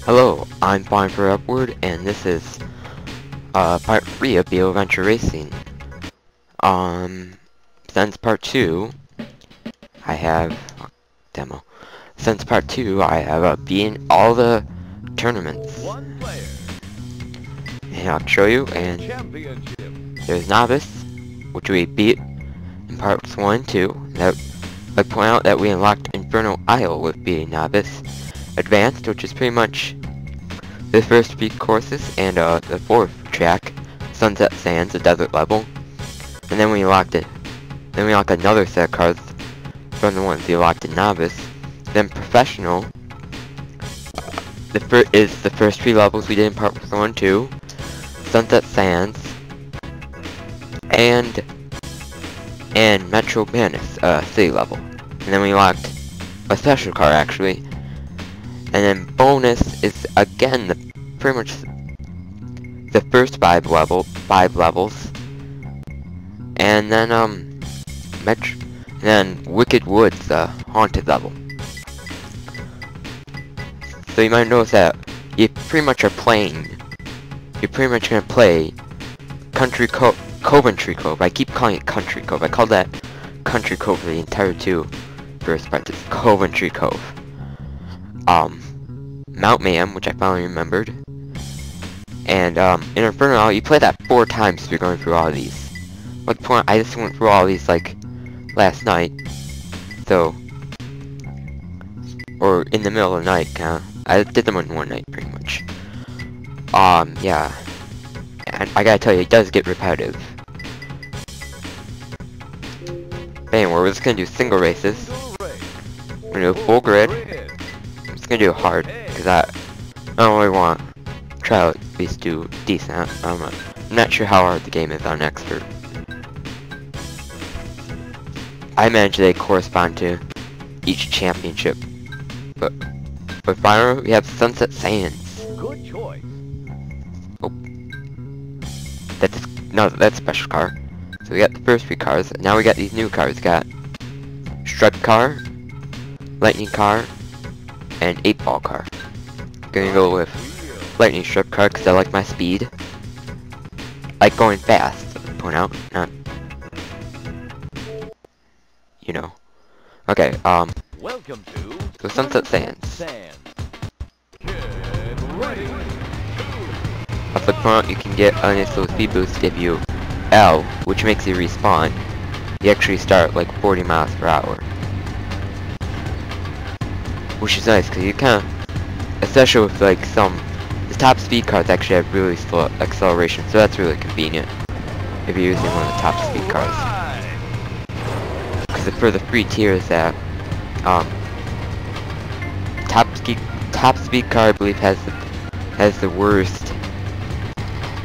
Hello, I'm Fine for Upward, and this is part 3 of Beetle Adventure Racing. Since part 2, I have demo. Since part 2, I have beaten all the tournaments. One player. And I'll show you. And Championship. there's Novice, which we beat in parts 1 and 2. That I point out that we unlocked Inferno Isle with beating Novice. Advanced, which is pretty much the first 3 courses, and the 4th track, Sunset Sands, a desert level. And then we unlocked it. Then we unlocked another set of cars from the ones we unlocked in Novice. Then Professional is the first 3 levels we did in part 1 and 2. Sunset Sands and Metro Madness, city level. And then we unlocked a special car actually. And then bonus is again pretty much the first 5 levels. And then Wicked Woods, haunted level. So you might notice that you pretty much are playing. You're pretty much gonna play Coventry Cove. I keep calling it Country Cove. I call that Country Cove for the entire 2 first parts. It's Coventry Cove. Mount Mayhem, which I finally remembered. And in Inferno, you play that 4 times if you're going through all of these. Like point, I just went through all of these like last night. So, or in the middle of the night, kinda. I did them in one night pretty much. Yeah. And I gotta tell you, it does get repetitive. But anyway, we're just gonna do single races. We're gonna do full grid. I'm just gonna do hard, because I don't really want to try to at least do decent. I'm not sure how hard the game is on expert. I imagine they correspond to each championship. But finally, we have Sunset Sands. Good choice. Oh. That's special car. So we got the first 3 cars, and now we got these new cars. We got Strut Car, Lightning Car, and 8-Ball Car. I'm gonna go with Lightning Strip Car because I like my speed. I like going fast, point out, not, you know. Okay, Welcome to so Sunset Sands. Get ready. Off the front, you can get uninstalled speed boost give you L, which makes you respawn. You actually start like 40 miles per hour. Which is nice, because you kind of, especially with like the top speed cars actually have really slow acceleration, so that's really convenient if you're using one of the top speed cars. Because for the 3 tiers that, top speed car I believe has the worst,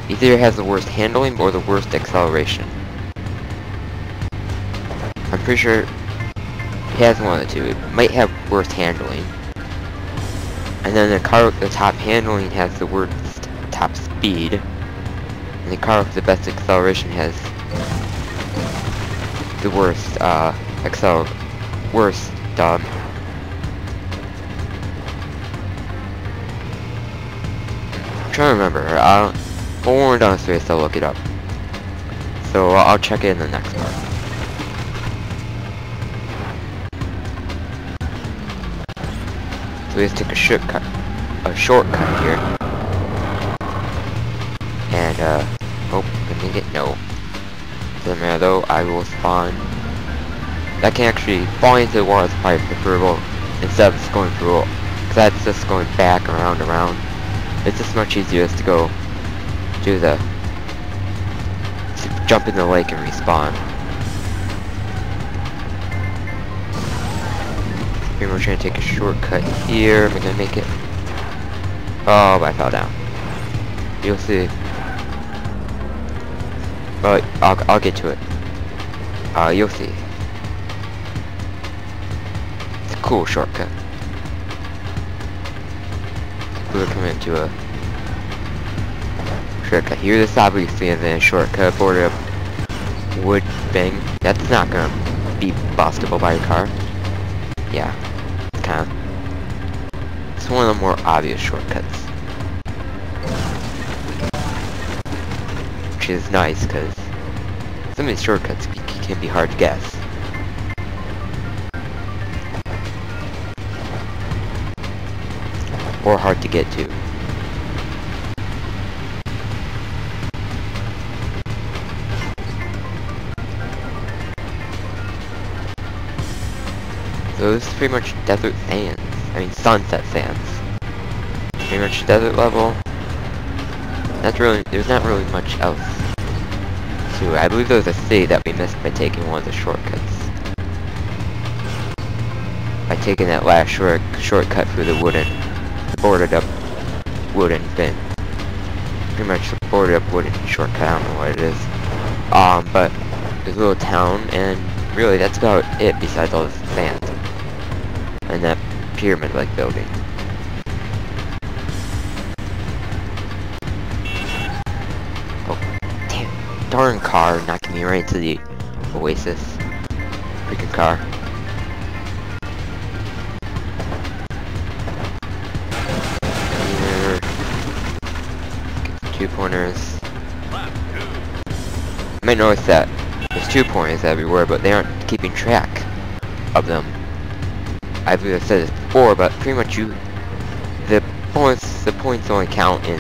either has the worst handling or the worst acceleration. I'm pretty sure it has one of the 2. It might have worse handling. And then the car with the top handling has the worst top speed. And the car with the best acceleration has the worst, I'm trying to remember. When we're done with this race, I'll look it up. So I'll check it in the next part. So let's take a shortcut here. And oh, I think it no. Doesn't matter though. I will spawn. That can actually falling into the water is probably preferable instead of just going through. Because that's just going back around. It's just much easier just to go do to jump in the lake and respawn. Pretty much gonna take a shortcut here. We're gonna make it. Oh, I fell down. You'll see. But I'll get to it. You'll see. It's a cool shortcut. We're coming into a shortcut here. This obviously is a shortcut border of wood thing. That's not gonna be bustable by your car. Yeah, it's it's one of the more obvious shortcuts. Which is nice, because some of these shortcuts can be hard to guess. Or hard to get to. So this is pretty much desert sands. I mean sunset sands. Pretty much desert level. There's not really much else to it. I believe there was a city that we missed by taking one of the shortcuts. By taking that last shortcut through the boarded up wooden thing. Pretty much the boarded up wooden shortcut, I don't know what it is. But there's a little town, and really that's about it besides all this sand. And that pyramid-like building. Oh, damn. Darn car knocking me right into the oasis. Freaking car. Here. Get 2 pointers. You might notice that there's 2 pointers everywhere, but they aren't keeping track of them. I believe I've said this before, but pretty much the points only count in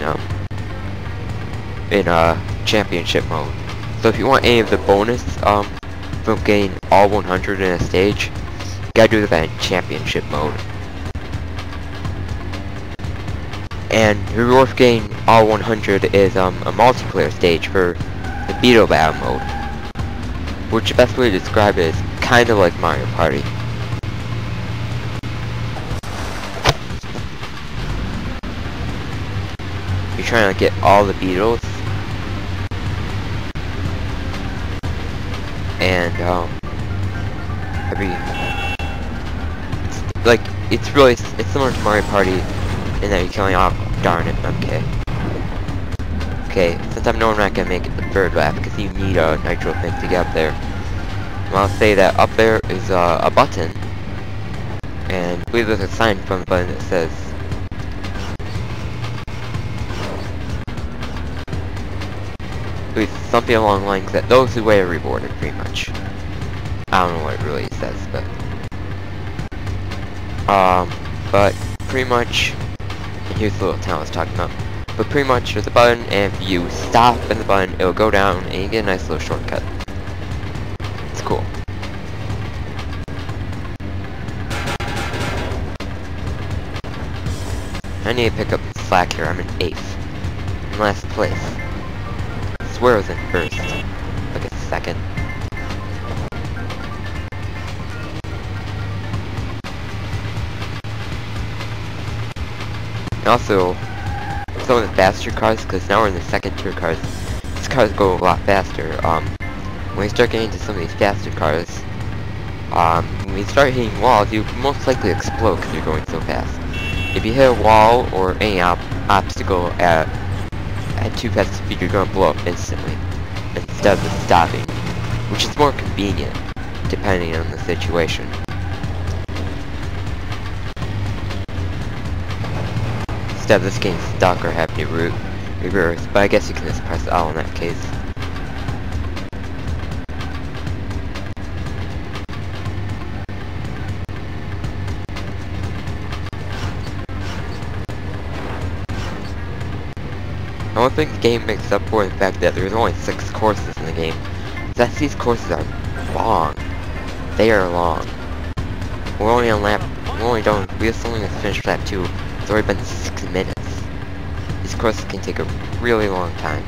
championship mode. So if you want any of the bonus from getting all 100 in a stage, you gotta do that in championship mode. And the reward for getting all 100 is a multiplayer stage for the Beetle battle mode, which the best way to describe it is kind of like Mario Party. You're trying to get all the beetles, and it's similar to Mario Party in that you're killing off. Darn it. Okay, since I know I'm not gonna make it the 3rd lap because you need a nitro thing to get up there, I'll say that up there is a button, and I believe there's a sign from the button that says something along the lines that those who wait are rewarded, pretty much. I don't know what it really says, but pretty much, and here's the little town I was talking about, but pretty much there's a button, and if you stop in the button, it'll go down, and you get a nice little shortcut. It's cool. I need to pick up slack here. I'm in 8th. In last place. I swear I was in 1st. Like a 2nd. And also, some of the faster cars, because now we're in the 2nd tier cars, these cars go a lot faster. When you start getting into some of these faster cars, when you start hitting walls, you most likely explode because you're going so fast. If you hit a wall or any obstacle at too fast speed, you're gonna blow up instantly, instead of stopping, which is more convenient, depending on the situation. Instead of this getting stuck or having to reverse, but I guess you can just press L in that case. I don't think the game makes up for the fact that there's only 6 courses in the game. That's these courses are long. They are long. We're only on lap. We just only finished lap 2. It's already been 6 minutes. These courses can take a really long time.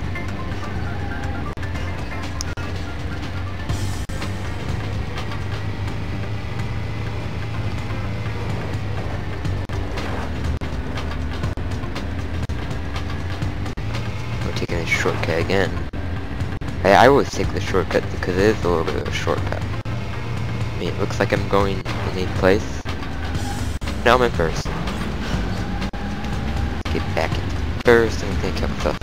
Taking a shortcut again. I always take the shortcut because it is a little bit of a shortcut. I mean, it looks like I'm going in 8th place. Now I'm in 1st. Get back in 1st and think of stuff.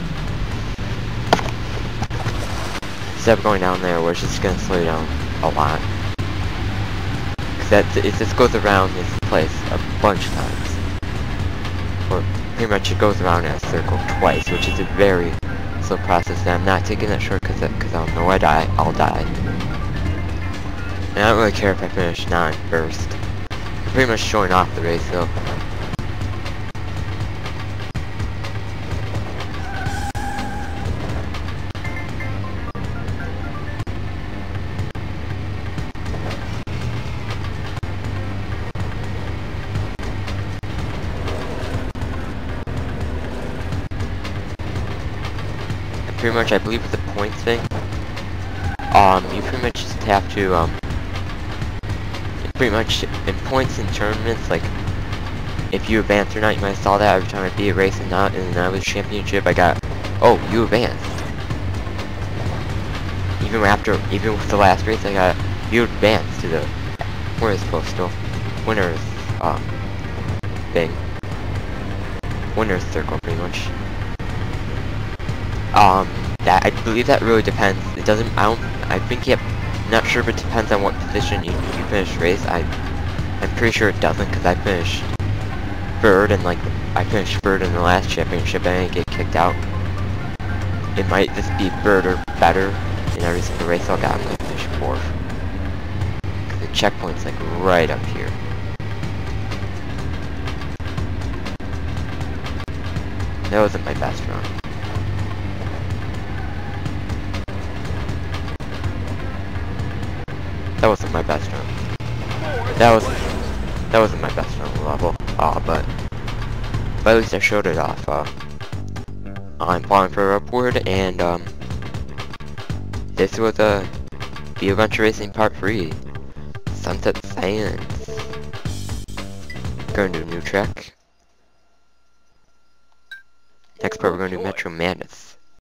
Instead of going down there, we're just gonna slow down a lot. Cause it just goes around this place a bunch of times. pretty much it goes around in a circle twice, which is a very slow process, and I'm not taking that short because I'll know I'll die. And I don't really care if I finish not in first. I'm pretty much showing off the race though. Pretty much, I believe with the points thing, you pretty much just have to, pretty much, in points in tournaments, like, if you advance or not, you might have saw that every time I beat a race and not, and I was championship, I got, oh, you advanced. Even with the last race, I got, you advanced to the, winner's postal, winner's, thing, winner's circle, pretty much. That I believe that really depends. It doesn't. I think not sure if it depends on what position you finish race. I'm pretty sure it doesn't because I finished third and I finished third in the last championship and I didn't get kicked out. It might just be third or better in every single race I got. I'm gonna finish fourth. Cause the checkpoint's like right up here. That wasn't my best run. That wasn't my best run. That wasn't my best run level. But at least I showed it off. I'm falling for upward, and this was a Beetle Adventure Racing Part 3, Sunset Science. Going to a new track. Next part we're going to do Metro Madness.